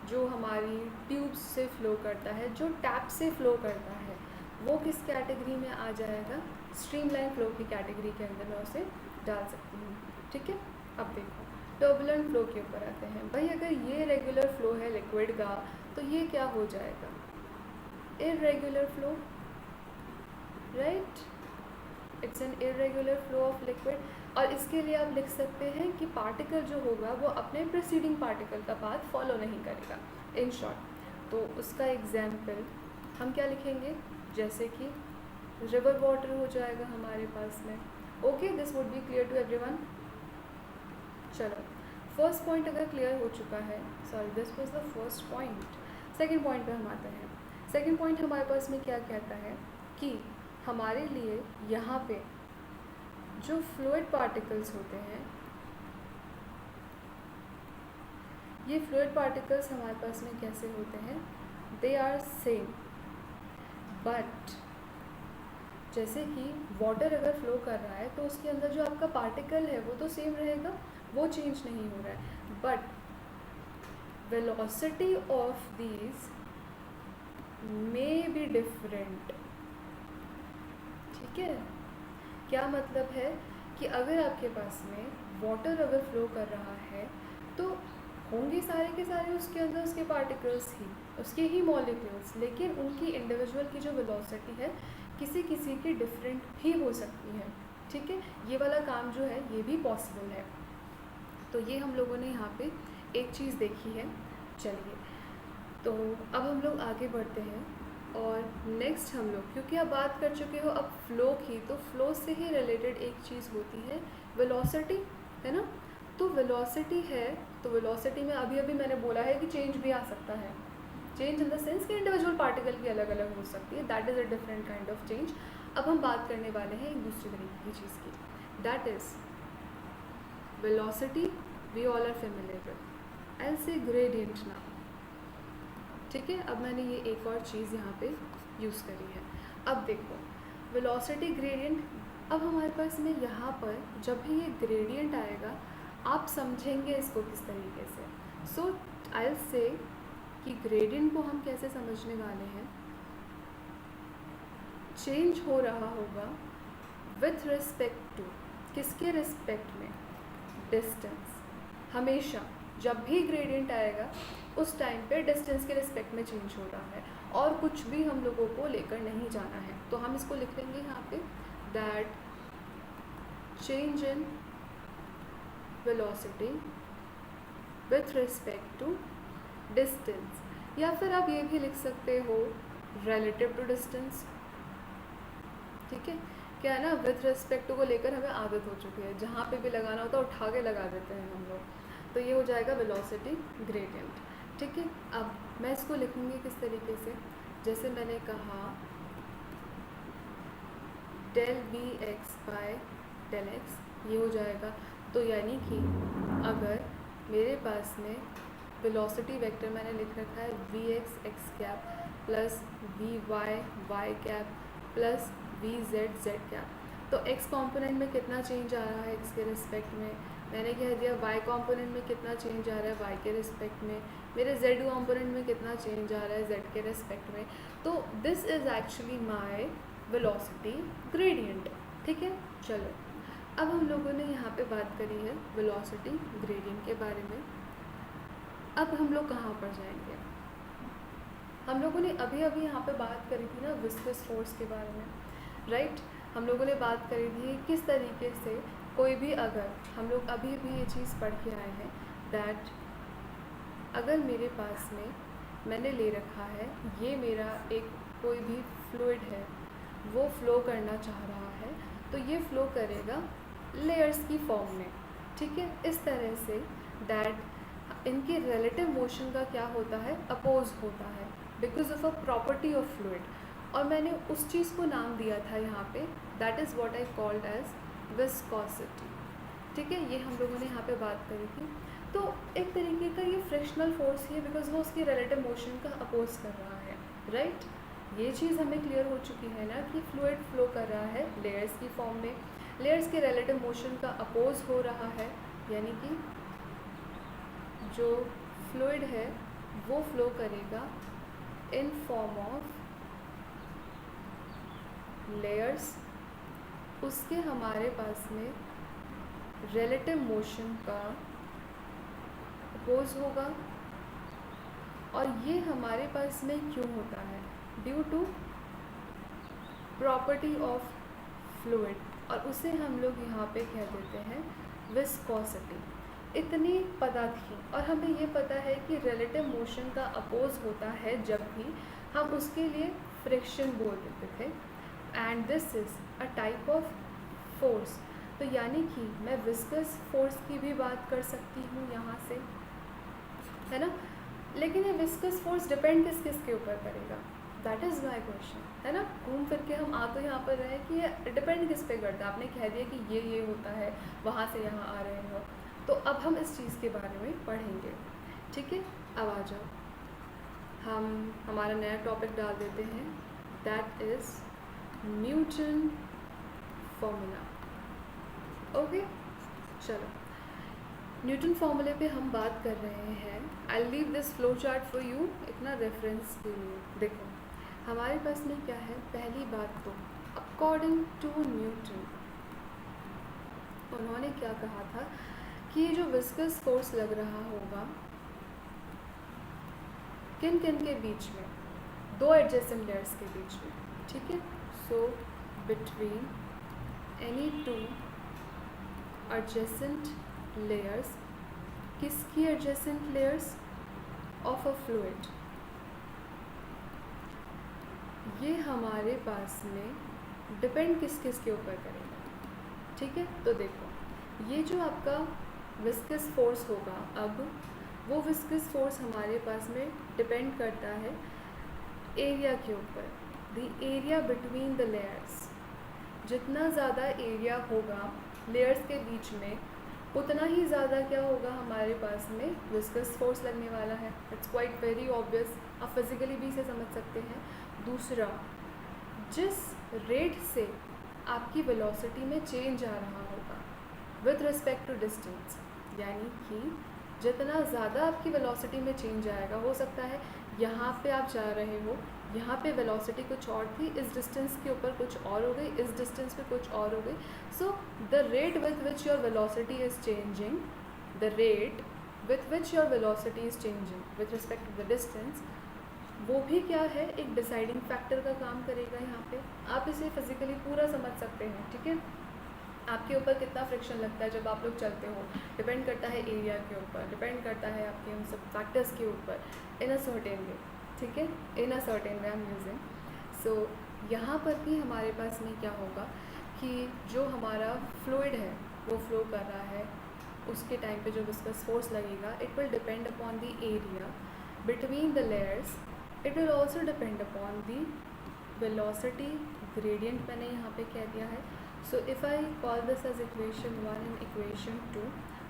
जो हमारी ट्यूब्स से फ़्लो करता है, जो टैप से फ़्लो करता है, वो किस कैटेगरी में आ जाएगा, स्ट्रीमलाइन फ्लो की कैटेगरी के अंदर मैं उसे डाल सकती हूँ। ठीक है, अब देखो टर्बुलेंट फ्लो के ऊपर आते हैं। भाई अगर ये रेगुलर फ्लो है लिक्विड का तो ये क्या हो जाएगा, irregular flow, right? It's an irregular flow of liquid। और इसके लिए आप लिख सकते हैं कि पार्टिकल जो होगा वो अपने प्रीसीडिंग पार्टिकल का पाथ फॉलो नहीं करेगा, इन शॉर्ट। तो उसका एग्जाम्पल हम क्या लिखेंगे, जैसे कि रिवर वाटर हो जाएगा हमारे पास में। Okay, this would be clear to everyone. चलो फर्स्ट पॉइंट अगर क्लियर हो चुका है, sorry this was the first point, second point पे हम आते हैं। सेकेंड पॉइंट हमारे पास में क्या कहता है कि हमारे लिए यहाँ पे जो फ्लूइड पार्टिकल्स होते हैं, ये फ्लूइड पार्टिकल्स हमारे पास में कैसे होते हैं, दे आर सेम, बट जैसे कि वाटर अगर फ्लो कर रहा है तो उसके अंदर जो आपका पार्टिकल है वो तो सेम रहेगा, वो चेंज नहीं हो रहा है, but velocity of these may be different। ठीक है, क्या मतलब है कि अगर आपके पास में वाटर अगर फ्लो कर रहा है तो होंगे सारे के सारे उसके अंदर उसके पार्टिकल्स ही, उसके ही मॉलिक्यूल्स, लेकिन उनकी इंडिविजुअल की जो वेलोसिटी है किसी किसी की डिफरेंट भी हो सकती है। ठीक है, ये वाला काम जो है ये भी पॉसिबल है। तो ये हम लोगों ने यहाँ पे एक चीज़ देखी है। चलिए तो अब हम लोग आगे बढ़ते हैं और नेक्स्ट हम लोग, क्योंकि आप बात कर चुके हो अब फ्लो की, तो फ्लो से ही रिलेटेड एक चीज़ होती है वेलोसिटी, है ना। तो वेलोसिटी है, तो वेलोसिटी में अभी अभी मैंने बोला है कि चेंज भी आ सकता है, चेंज इन द सेंस कि इंडिविजुअल पार्टिकल की अलग अलग हो सकती है, that is a different kind of change. अब हम बात करने वाले हैं एक दूसरी तरीके की चीज़ की, that is velocity we all are familiar with, I will say gradient now. ठीक है, अब मैंने ये एक और चीज़ यहाँ पे यूज़ करी है। अब देखो वेलोसिटी ग्रेडियंट, अब हमारे पास में यहाँ पर जब भी ये ग्रेडियंट आएगा आप समझेंगे इसको किस तरीके से। सो आई विल से कि ग्रेडियंट को हम कैसे समझने वाले हैं, चेंज हो रहा होगा विथ रिस्पेक्ट टू, किसके रिस्पेक्ट में, डिस्टेंस। हमेशा जब भी ग्रेडियंट आएगा उस टाइम पे डिस्टेंस के रिस्पेक्ट में चेंज हो रहा है और कुछ भी हम लोगों को लेकर नहीं जाना है। तो हम इसको लिख लेंगे यहाँ पे that change in velocity with respect to distance, या फिर आप ये भी लिख सकते हो रिलेटिव टू डिस्टेंस। ठीक है, क्या है ना, विथ रिस्पेक्ट टू को लेकर हमें आदत हो चुकी है, जहाँ पे भी लगाना होता है उठा के लगा देते हैं हम लोग, तो ये हो जाएगा वेलोसिटी ग्रेडियंट। ठीक है, अब मैं इसको लिखूँगी किस तरीके से, जैसे मैंने कहा del b x by del x, ये हो जाएगा। तो यानी कि अगर मेरे पास में वेलोसिटी वेक्टर मैंने लिख रखा है V X X cap plus V Y cap plus V Z cap. तो एक्स कॉम्पोनेंट में कितना चेंज आ रहा है एक्स के रिस्पेक्ट में, मैंने कह दिया वाई कॉम्पोनेंट में कितना चेंज आ रहा है वाई के रिस्पेक्ट में, मेरे जेड कॉम्पोनेंट में कितना चेंज आ रहा है जेड के रिस्पेक्ट में। तो this is actually my velocity gradient. ठीक है, चलो अब हम लोगों ने यहाँ पे बात करी है वेलोसिटी ग्रेडियंट के बारे में। अब हम लोग कहाँ पर जाएंगे, हम लोगों ने अभी अभी यहाँ पे बात करी थी ना विस्कस फोर्स के बारे में, राइट। हम लोगों ने बात करी थी किस तरीके से कोई भी, अगर हम लोग अभी अभी ये चीज़ पढ़ के आए हैं दैट अगर मेरे पास में मैंने ले रखा है ये मेरा एक कोई भी फ्लूइड है, वो फ्लो करना चाह रहा है, तो ये फ्लो करेगा लेयर्स की फॉर्म में। ठीक है, इस तरह से दैट इनके रिलेटिव मोशन का क्या होता है, अपोज होता है because of a property of fluid. और मैंने उस चीज़ को नाम दिया था यहाँ पे, that is what I called as viscosity. ठीक है, ये हम लोगों ने यहाँ पे बात करी थी। तो एक तरीके का ये फ्रिक्शनल फोर्स ही है बिकॉज वो उसकी रिलेटिव मोशन का अपोज कर रहा है, राइट। ये चीज़ हमें क्लियर हो चुकी है ना कि फ्लूइड फ्लो कर रहा है लेयर्स की फॉर्म में, लेयर्स के रिलेटिव मोशन का अपोज हो रहा है, यानी कि जो फ्लूइड है वो फ्लो करेगा इन फॉर्म ऑफ लेयर्स, उसके हमारे पास में रिलेटिव मोशन का अपोज होगा। और ये हमारे पास में क्यों होता है, due to property of fluid, और उसे हम लोग यहाँ पे कह देते हैं विस्कोसिटी। इतनी पता थी, और हमें ये पता है कि रिलेटिव मोशन का अपोज होता है जब भी हम उसके लिए फ्रिक्शन बोल देते थे, and this is a type of force. तो यानी कि मैं विस्कस फोर्स की भी बात कर सकती हूँ यहाँ से, है ना। लेकिन ये विस्कस फोर्स डिपेंड किस किस के ऊपर करेगा, दैट इज़ माई क्वेश्चन, है ना। घूम फिर के हम आ तो यहाँ पर रहे कि ये डिपेंड किस पे करता है। आपने कह दिया कि ये होता है, वहाँ से यहाँ आ रहे हो, तो अब हम इस चीज़ के बारे में पढ़ेंगे। ठीक है, अब आ जाओ हम हमारा नया टॉपिक डाल देते हैं, that is Newton formula. Okay, चलो न्यूटन फॉर्मूले पे हम बात कर रहे हैं। I leave this flow chart for you, इतना रेफरेंस के लिए। देखो हमारे पास में क्या है, पहली बात तो अकॉर्डिंग टू न्यूटन उन्होंने क्या कहा था कि ये जो विस्कस फोर्स लग रहा होगा किन किन के बीच में, दो एडजेसेंट लेयर्स के बीच में। ठीक है, so between any two adjacent layers, किसकी adjacent layers, of a fluid. ये हमारे पास में डिपेंड किस किस के ऊपर करेगा। ठीक है, तो देखो ये जो आपका विस्कस फोर्स होगा, अब वो विस्कस फोर्स हमारे पास में डिपेंड करता है एरिया के ऊपर, the area between the layers. जितना ज़्यादा एरिया होगा लेयर्स के बीच में, उतना ही ज़्यादा क्या होगा हमारे पास में विस्कस फोर्स लगने वाला है। इट्स क्वाइट वेरी ऑब्वियस, आप फिजिकली भी इसे समझ सकते हैं। दूसरा, जिस रेट से आपकी वेलोसिटी में चेंज आ रहा होगा विथ रिस्पेक्ट टू डिस्टेंस, यानी कि जितना ज़्यादा आपकी वेलोसिटी में चेंज आएगा, हो सकता है यहाँ पे आप जा रहे हो, यहाँ पे वेलोसिटी कुछ और थी, इस डिस्टेंस के ऊपर कुछ और हो गई, इस डिस्टेंस पे कुछ और हो गई। So the rate with which your velocity is changing, the rate with which your velocity is changing with respect to the distance, वो भी क्या है, एक डिसाइडिंग फैक्टर का काम करेगा यहाँ पे। आप इसे फिजिकली पूरा समझ सकते हैं। ठीक है, आपके ऊपर कितना फ्रिक्शन लगता है जब आप लोग चलते हो, डिपेंड करता है एरिया के ऊपर, डिपेंड करता है आपके उन सब फैक्टर्स के ऊपर, इन अ सर्टेन वे। ठीक है, in a certain way I am using. So यहाँ पर भी हमारे पास में क्या होगा कि जो हमारा फ्लूइड है वो फ्लो कर रहा है, उसके टाइम पे जो विस्कस फोर्स लगेगा, it will depend upon the area between the layers, it will also depend upon the velocity gradient, मैंने यहाँ पे कह दिया है। So if I call this as equation 1 and equation 2,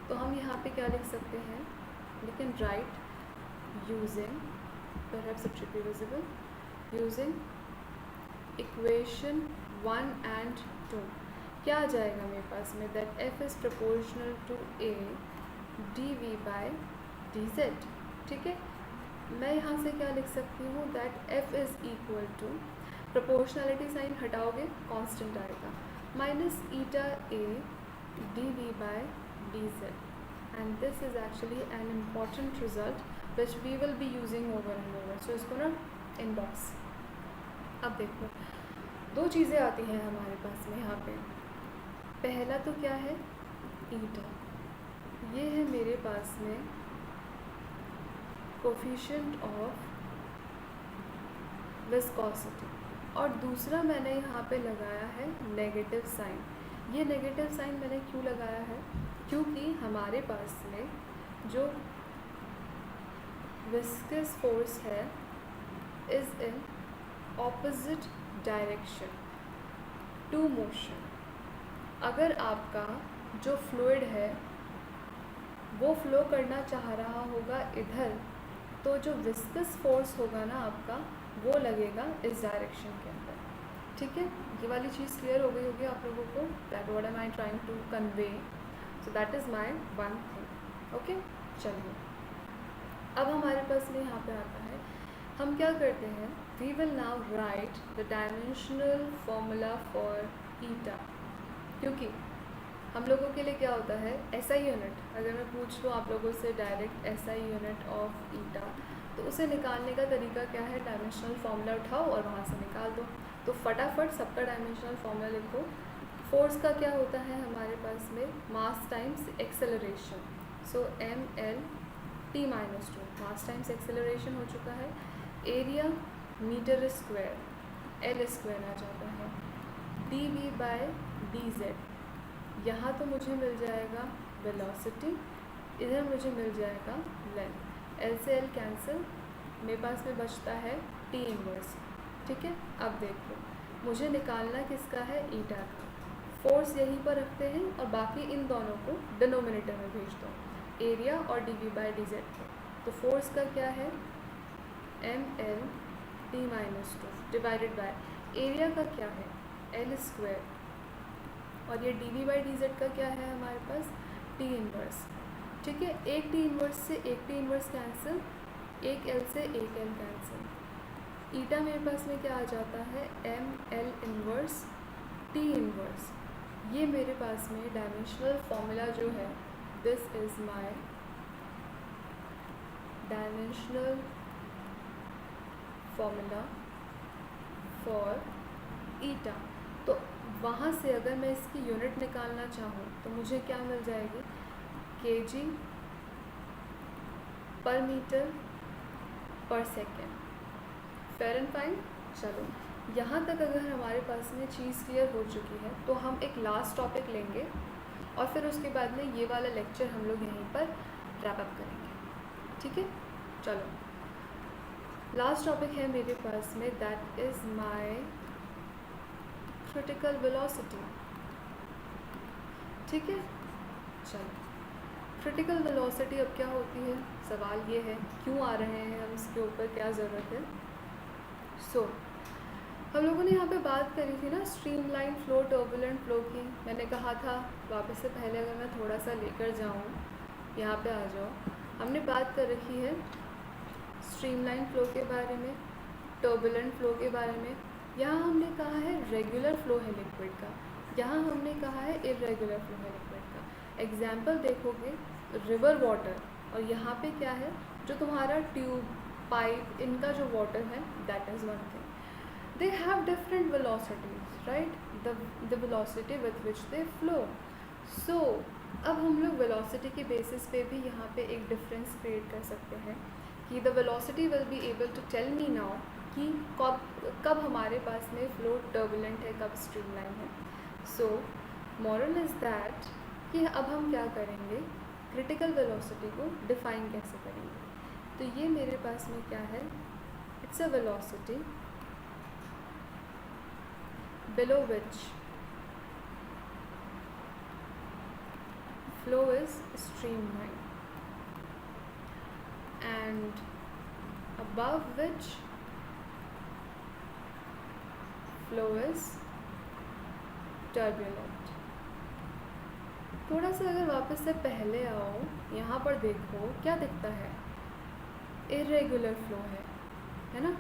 तो हम यहाँ पे क्या लिख सकते हैं, we can write using, perhaps it should be visible, using equation 1 and 2 क्या आ जाएगा मेरे पास में, that F is proportional to A D we by D Z. ठीक है, मैं यहाँ से क्या लिख सकती हूँ, that F is equal to, proportionality sign हटाओगे कांस्टेंट आएगा, minus eta A D we by D Z, and this is actually an important result which we will be using over and over. So इसको ना inbox. अब देखो दो चीज़ें आती हैं हमारे पास में यहाँ पे। पहला तो क्या है, ईटा, ये है मेरे पास में कोफिशिएंट ऑफ विस्कोसिटी, और दूसरा मैंने यहाँ पे लगाया है नेगेटिव साइन। ये नेगेटिव साइन मैंने क्यों लगाया है, क्योंकि हमारे पास में जो विस्कस फोर्स है is in opposite direction to motion. अगर आपका जो फ्लूइड है वो फ्लो करना चाह रहा होगा इधर, तो जो विस्कस फोर्स होगा ना आपका, वो लगेगा इस डायरेक्शन के अंदर। ठीक है, ये वाली चीज़ क्लियर हो गई होगी आप लोगों को, that what am I trying to convey. So that is my one thing. Okay, चलिए अब हमारे पास में यहाँ पे आता है, हम क्या करते हैं, we will now write the dimensional formula for eta. क्योंकि हम लोगों के लिए क्या होता है, एसआई यूनिट, अगर मैं पूछ लूँ आप लोगों से direct SI unit of eta, तो उसे निकालने का तरीका क्या है, डायमेंशनल फार्मूला उठाओ और वहाँ से निकाल दो। तो फटाफट सबका डायमेंशनल फार्मूला लिखो। फोर्स का क्या होता है हमारे पास में, mass times acceleration, so M L T minus 2, mass times acceleration हो चुका है। Area metre square, L square आ जाता है, D V by D Z. यहाँ तो मुझे मिल जाएगा वेलोसिटी, इधर मुझे मिल जाएगा लेंथ, एल से एल कैंसिल, मेरे पास में बचता है टी इनवर्स। ठीक है, अब देखो मुझे निकालना किसका है, ईटा का। फोर्स यहीं पर रखते हैं और बाकी इन दोनों को डिनोमिनेटर में भेज दो, एरिया और d we by D z को। तो फोर्स का क्या है, M L T minus 2 divided by area का क्या है, एल स्क्वायर, और ये d we by D z का क्या है हमारे पास, टी इनवर्स। ठीक है, एक टी इनवर्स से एक टी इनवर्स कैंसिल, एक एल से एक एल कैंसिल, ईटा मेरे पास में क्या आ जाता है, M L inverse T inverse. ये मेरे पास में डायमेंशनल फॉर्मूला जो है, this is my dimensional formula for eta. तो वहाँ से अगर मैं इसकी यूनिट निकालना चाहूँ तो मुझे क्या मिल जाएगी, केजी पर मीटर पर सेकेंड, फेयर एंड फाइन। चलो यहाँ तक अगर हमारे पास में चीज़ क्लियर हो चुकी है तो हम एक लास्ट टॉपिक लेंगे और फिर उसके बाद में ये वाला लेक्चर हम लोग यहीं पर रैप अप करेंगे। ठीक है, चलो लास्ट टॉपिक है मेरे पास में, that is my critical velocity. ठीक है, चलो क्रिटिकल वेलोसिटी अब क्या होती है, सवाल ये है क्यों आ रहे हैं हम इसके ऊपर, क्या ज़रूरत है। सो हम लोगों ने यहाँ पे बात करी थी ना स्ट्रीमलाइन फ्लो, टर्बुलेंट फ्लो की। मैंने कहा था वापस से पहले अगर मैं थोड़ा सा लेकर जाऊँ, यहाँ पे आ जाओ, हमने बात कर रखी है स्ट्रीमलाइन फ्लो के बारे में, टर्बुलेंट फ्लो के बारे में। यहाँ हमने कहा है रेगुलर फ्लो है लिक्विड का, यहाँ हमने कहा है इरेगुलर फ्लो है लिक्विड का। एग्जाम्पल देखोगे रिवर वाटर, और यहाँ पे क्या है, जो तुम्हारा ट्यूब, पाइप, इनका जो वाटर है, that is one thing. They have different velocities, right? The velocity with which they flow. So अब हम लोग velocity के basis पे भी यहाँ पे एक difference create कर सकते हैं कि the velocity will be able to tell me now कि कब हमारे पास में flow turbulent है, कब streamline है। So moral is that कि अब हम क्या करेंगे, critical velocity को define कैसे करेंगे। तो ये मेरे पास में क्या है, it's a velocity below which flow is streamline and above which flow is turbulent. थोड़ा सा अगर वापस से पहले आओ, यहाँ पर देखो क्या दिखता है, इरेगुलर फ्लो है ना,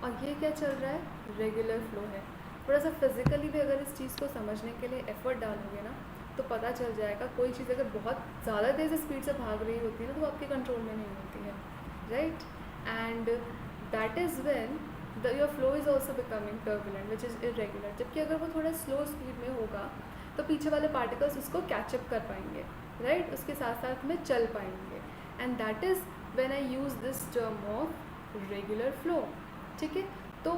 और ये क्या चल रहा है, रेगुलर फ्लो है। थोड़ा सा फिजिकली भी अगर इस चीज़ को समझने के लिए एफर्ट डालोगे ना तो पता चल जाएगा। कोई चीज़ अगर बहुत ज़्यादा तेज़ स्पीड से भाग रही होती है ना तो वो आपके कंट्रोल में नहीं होती है, right. And that is when your flow is also becoming turbulent which is irregular. जबकि अगर वो थोड़ा स्लो स्पीड में होगा तो पीछे वाले पार्टिकल्स उसको कैचअप कर पाएंगे, राइट, उसके साथ साथ में चल पाएंगे। And that is when I use this term of regular flow, ठीक है। तो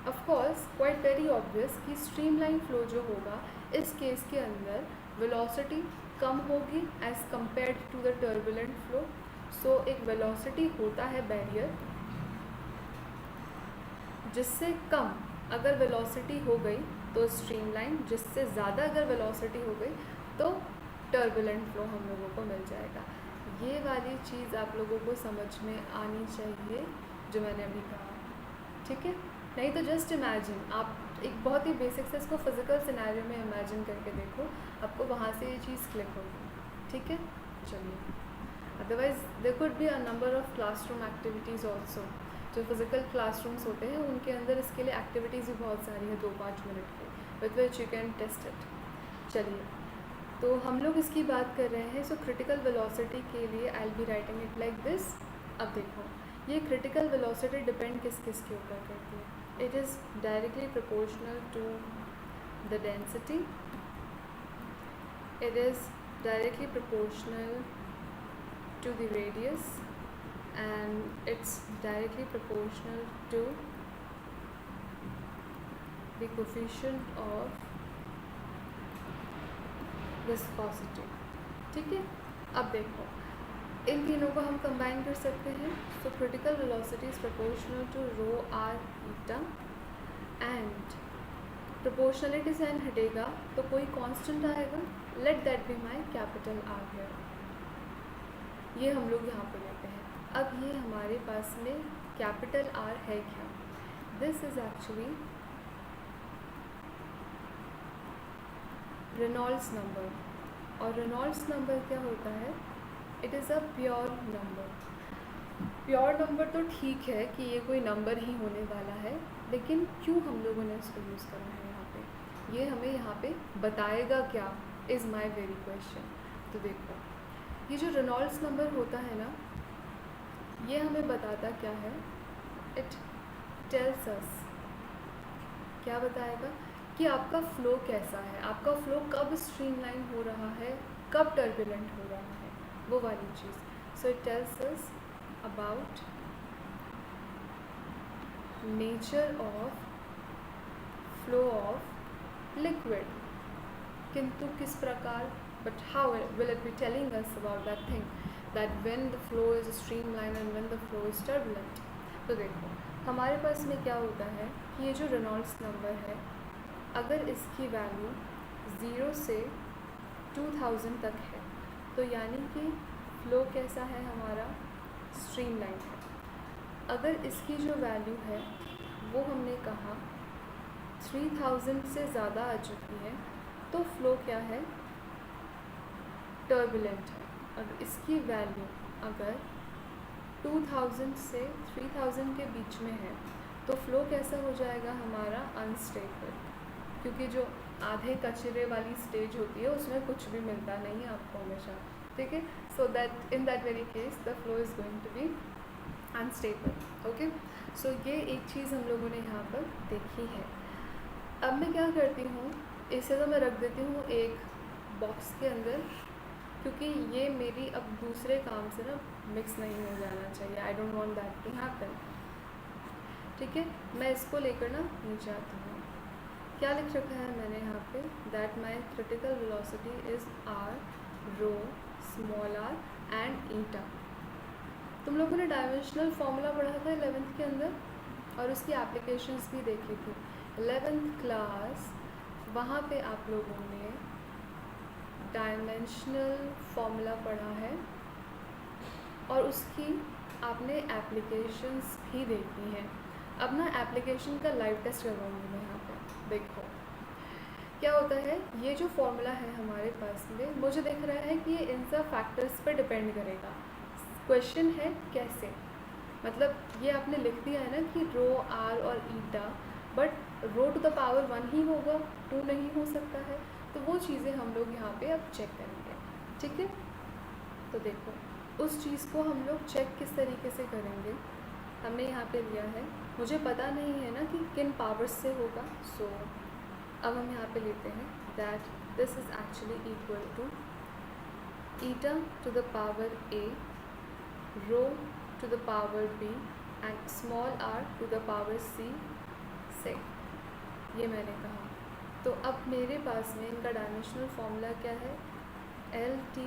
of course quite very obvious कि स्ट्रीमलाइन फ्लो जो होगा इस केस के अंदर वेलोसिटी कम होगी as compared to the turbulent flow. So एक वेलोसिटी होता है बैरियर, जिससे कम अगर वेलोसिटी हो गई तो स्ट्रीमलाइन, जिससे ज़्यादा अगर वेलोसिटी हो गई तो टर्बुलेंट फ्लो हम लोगों को मिल जाएगा। ये वाली चीज़ आप लोगों को समझ में आनी चाहिए जो मैंने अभी कहा, ठीक है। नहीं तो जस्ट इमेजिन, आप एक बहुत ही बेसिक से इसको फिजिकल सिनेरियो में इमेजिन करके देखो, आपको वहाँ से ये चीज़ क्लिक होगी, ठीक है। चलिए, otherwise there could be a number of classroom activities also. जो फिज़िकल क्लासरूम्स होते हैं उनके अंदर इसके लिए एक्टिविटीज़ भी बहुत सारी हैं 2-5 मिनट की, with which you can test it. चलिए, तो हम लोग इसकी बात कर रहे हैं। सो क्रिटिकल वेलोसिटी के लिए I will be writing it like this. अब देखो, ये क्रिटिकल वेलोसिटी डिपेंड किस किस के ऊपर करती है। It is directly proportional to the density, it is directly proportional to the radius, and it's directly proportional to the coefficient of viscosity, ठीक है। अब देखो, इन तीनों को हम कंबाइन कर सकते हैं। So critical velocity is proportional to rho r eta, and proportionality sign हटेगा तो कोई कांस्टेंट आएगा, let that be my capital R here. ये हम लोग यहाँ पे लेते हैं। अब ये हमारे पास में कैपिटल आर है क्या, this is actually Reynolds number. और रेनॉल्ड्स नंबर क्या होता है, it is a pure number. Pure number तो ठीक है कि ये कोई नंबर ही होने वाला है, लेकिन क्यों हम लोगों ने इसको यूज़ करा है यहाँ पे, ये हमें यहाँ पे बताएगा क्या, इज़ माई वेरी क्वेश्चन। तो देखो, ये जो रेनॉल्ड्स नंबर होता है ना, ये हमें बताता क्या है, इट टेल्स अस, क्या बताएगा कि आपका फ़्लो कैसा है, आपका फ़्लो कब स्ट्रीमलाइन हो रहा है, कब टर्बुलेंट हो रहा है, वो वाली चीज़। So it tells us about nature of flow of liquid, किंतु किस प्रकार, but how will it be telling us about that thing, that when the flow is streamlined and when the flow is turbulent। तो देखो, हमारे पास में क्या होता है कि ये जो रेनॉल्ड्स नंबर है, अगर इसकी वैल्यू 0 से 2000 तक है तो यानी कि फ्लो कैसा है हमारा, स्ट्रीमलाइन है। अगर इसकी जो वैल्यू है वो हमने कहा 3000 से ज़्यादा आ चुकी है तो फ्लो क्या है, टर्बुलेंट है। और इसकी वैल्यू अगर 2000 से 3000 के बीच में है तो फ्लो कैसा हो जाएगा हमारा, अनस्टेबल, क्योंकि जो आधे कचरे वाली स्टेज होती है उसमें कुछ भी मिलता नहीं है आपको हमेशा, ठीक है। So that in that very case the flow is going to be unstable, okay. सो ये एक चीज़ हम लोगों ने यहाँ पर देखी है। अब मैं क्या करती हूँ, इसे तो मैं रख देती हूँ एक बॉक्स के अंदर, क्योंकि ये मेरी अब दूसरे काम से ना मिक्स नहीं हो जाना चाहिए, I don't want that to happen, ठीक है। मैं इसको लेकर ना नीचे आती हूँ। क्या लिख रखा है मैंने यहाँ पे, that my critical velocity is R rho small R and eta. तुम लोगों ने डायमेंशनल फॉर्मूला पढ़ा था 11th के अंदर और उसकी एप्लीकेशंस भी देखी थी 11th क्लास, वहाँ पे आप लोगों ने डायमेंशनल फॉर्मूला पढ़ा है और उसकी आपने एप्लीकेशंस भी देखी हैं। अब ना एप्लीकेशन का लाइव टेस्ट करवाऊँगी मैं यहाँ पे, देखो क्या होता है, ये जो फॉर्मूला है हमारे पास में, मुझे दिख रहा है कि ये इन सब फैक्टर्स पर डिपेंड करेगा। क्वेश्चन है कैसे, मतलब ये आपने लिख दिया है ना कि रो आर और eta, but rho to the power 1 ही होगा, 2 नहीं हो सकता है। तो वो चीज़ें हम लोग यहाँ पे अब चेक करेंगे, ठीक है। तो देखो उस चीज़ को हम लोग चेक किस तरीके से करेंगे। हमने यहाँ पे लिया है, मुझे पता नहीं है ना कि किन पावर्स से होगा, सो अब हम यहाँ पे लेते हैं that this is actually equal to eta to the power A, rho to the power B and small R to the power C से। ये मैंने कहा। तो अब मेरे पास में इनका डायमेंशनल फॉर्मूला क्या है, एल टी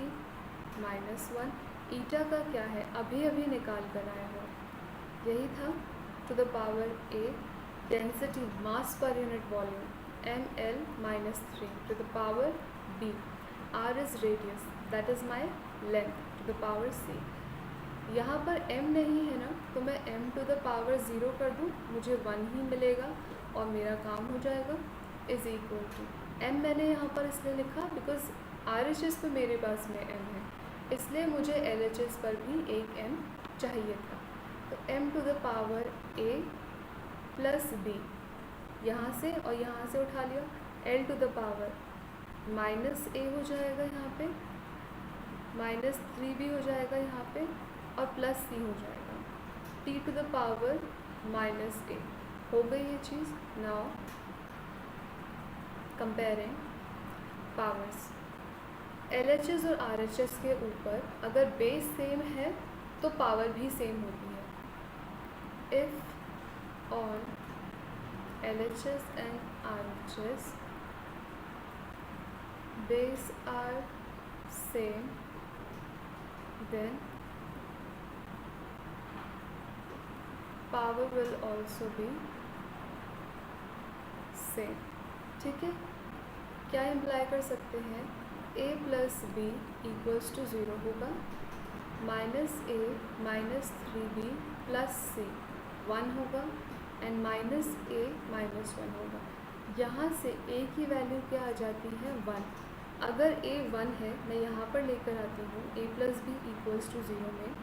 माइनस 1। ईटा का क्या है, अभी अभी निकाल कर आए हो, यही था, to the power A, density mass per unit volume M L minus 3 to the power B, R is radius that is my length to the power C. यहाँ पर m नहीं है ना, तो मैं m टू द पावर 0 कर दूँ, मुझे 1 ही मिलेगा और मेरा काम हो जाएगा। इज़ इक्वल टू m मैंने यहाँ पर इसलिए लिखा बिकॉज RHS पे मेरे पास में m है, इसलिए मुझे LHS पर भी एक m चाहिए था। तो m to the power a plus b, यहाँ से और यहाँ से उठा लिया, l to the power minus a हो जाएगा यहाँ पे, माइनस 3 भी हो जाएगा यहाँ पे, और प्लस c हो जाएगा, t to the power minus a। हो गई ये चीज़। नाउ कंपेयरिंग पावर्स, LHS और RHS के ऊपर अगर बेस सेम है तो पावर भी सेम होती है। If on LHS and RHS base are same then power will also be same, ठीक है। क्या इम्प्लाई कर सकते हैं, a plus b equals to 0 होगा, minus a minus 3b plus c 1 होगा एंड माइनस a माइनस 1 होगा। यहाँ से a की वैल्यू क्या आ जाती है, 1। अगर a 1 है, मैं यहाँ पर लेकर आती हूँ a plus b equals to 0 में,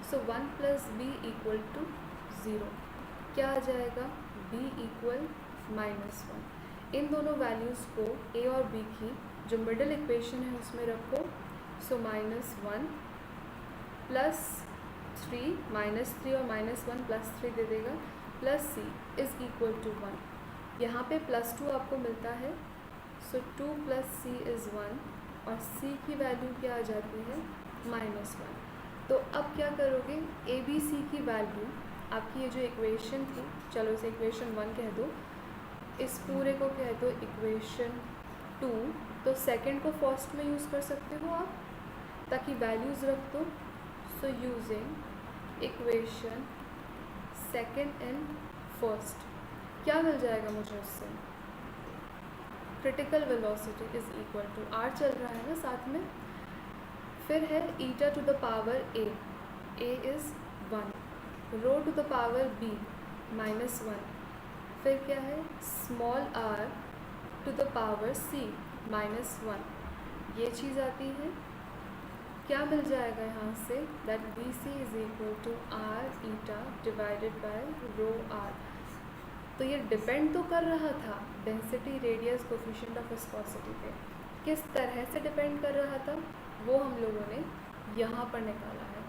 so 1 plus b equal to 0। क्या आ जाएगा, b इक्वल माइनस 1। इन दोनों वैल्यूज़ को a और b की जो मिडिल इक्वेशन है उसमें रखो, सो माइनस 1 प्लस 3, माइनस 3 और माइनस 1 प्लस 3 दे देगा, plus c is equal to 1। यहाँ पे प्लस 2 आपको मिलता है, सो 2 प्लस c इज़ 1 और c की वैल्यू क्या आ जाती है, माइनस 1। तो अब क्या करोगे, ए बी सी की वैल्यू, आपकी ये जो इक्वेशन थी, चलो इसे इक्वेशन 1 कह दो, इस पूरे को कह दो इक्वेशन 2, तो सेकंड को फर्स्ट में यूज़ कर सकते हो आप ताकि वैल्यूज़ रख दो। So using equation second and first, क्या मिल जाएगा मुझे उससे, critical velocity is equal to r चल रहा है ना साथ में, फिर है eta to the power a, a इज़ 1, rho to the power b minus 1, फिर क्या है small r to the power c minus 1। ये चीज़ आती है, क्या मिल जाएगा यहाँ से, that b c is equal to R eta divided by rho r. तो ये डिपेंड तो कर रहा था density, radius, coefficient of viscosity पे, किस तरह से डिपेंड कर रहा था वो हम लोगों ने यहाँ पर निकाला है,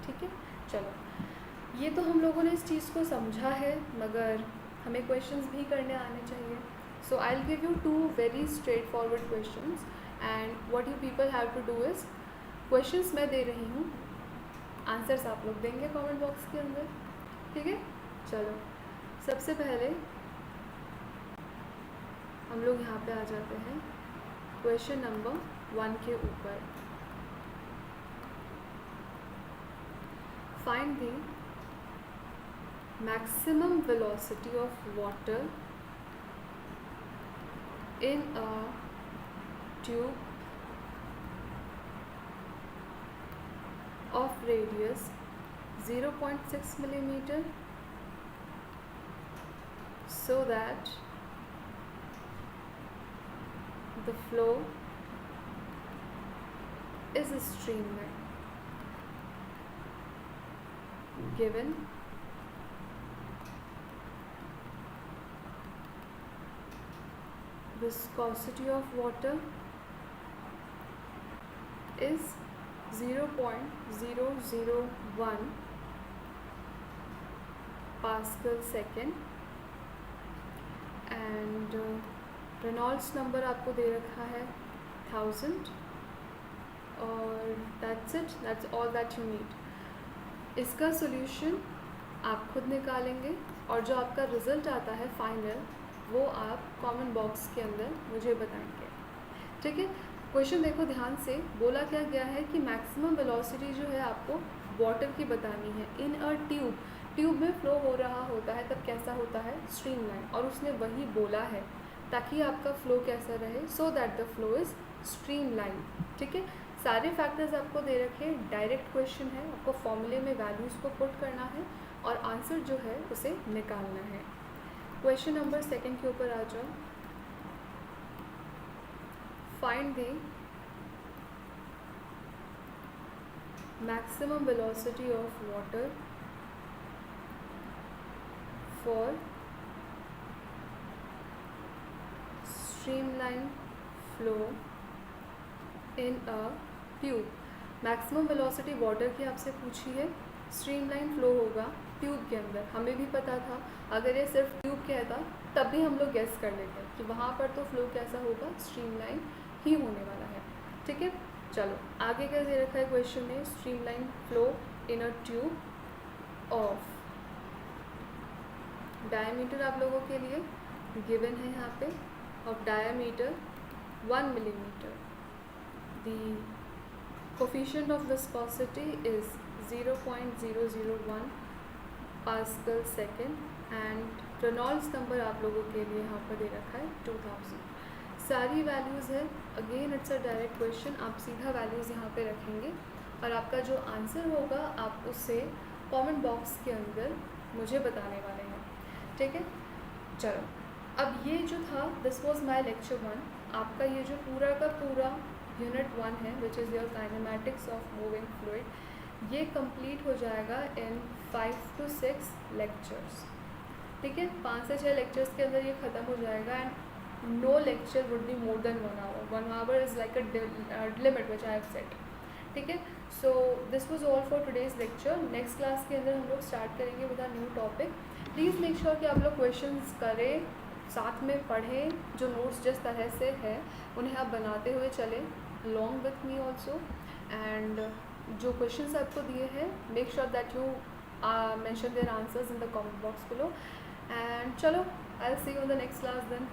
ठीक है। चलो ये तो हम लोगों ने इस चीज़ को समझा है, मगर हमें क्वेश्चंस भी करने आने चाहिए। So I will give you 2 very straightforward questions and what you people have to do is, questions मैं दे रही हूँ, आंसर्स आप लोग देंगे कमेंट बॉक्स के अंदर, ठीक है। चलो सबसे पहले हम लोग यहाँ पे आ जाते हैं क्वेश्चन नंबर 1 के ऊपर। Find the maximum velocity of water in a tube of radius 0.6 millimeter so that the flow is a streamline. Given viscosity of water is 0.001 Pascal second and Reynolds number आपको दे रखा है 1000 और that's it, that's all that you need. इसका solution आप खुद निकालेंगे और जो आपका रिज़ल्ट आता है फाइनल वो आप कमेंट बॉक्स के अंदर मुझे बताएंगे, ठीक है। क्वेश्चन देखो ध्यान से, बोला क्या गया है कि मैक्सिमम वेलोसिटी जो है आपको वाटर की बतानी है इन अ ट्यूब में फ्लो हो रहा होता है तब कैसा होता है, स्ट्रीमलाइन, और उसने वही बोला है ताकि आपका फ्लो कैसा रहे, so that the flow is streamline, ठीक है। सारे फैक्टर्स आपको दे रखे, डायरेक्ट क्वेश्चन है, आपको फॉर्मूले में वैल्यूज़ को पुट करना है और आंसर जो है उसे निकालना है। क्वेश्चन नंबर 2 के ऊपर आ जाओ। Find the maximum velocity of water for streamline flow in a tube. Maximum velocity water की आपसे पूछी है, स्ट्रीमलाइन फ्लो होगा ट्यूब के अंदर, हमें भी पता था। अगर ये सिर्फ ट्यूब कहता तब भी हम लोग गेस कर लेते कि वहाँ पर तो फ्लो कैसा होगा, स्ट्रीमलाइन ही होने वाला है, ठीक है। चलो आगे क्या दे रखा है क्वेश्चन में, streamline flow in a tube of, diameter आप लोगों के लिए गिवन है यहाँ पे, of diameter 1 millimeter. The coefficient of viscosity is 0.001 Pascal second and Reynolds number आप लोगों के लिए यहाँ पर दे रखा है 2000। सारी वैल्यूज़ है, again it's a direct question, आप सीधा वैल्यूज़ यहाँ पे रखेंगे और आपका जो आंसर होगा आप उसे कमेंट बॉक्स के अंदर मुझे बताने वाले हैं, ठीक है। चलो अब ये जो था, दिस वॉज माई लेक्चर 1। आपका ये जो पूरा का पूरा यूनिट 1 है which is your kinematics of moving fluid, ये कंप्लीट हो जाएगा इन 5 to 6 लेक्चर्स, ठीक है। 5 से 6 लेक्चर्स के अंदर ये ख़त्म हो जाएगा and no lecture would be more than 1 hour। 1 hour is like a limit which I have set, ठीक है। So this was all for today's lecture. Next class के अंदर हम लोग स्टार्ट करेंगे with a new topic. Please make sure कि आप लोग क्वेश्चंस करें, साथ में पढ़ें, जो नोट्स जिस तरह से है उन्हें आप बनाते हुए चलें along with me also, and जो क्वेश्चंस आपको दिए हैं make sure that you mention their answers in the comment box below, and चलो I'll see you in the next class then।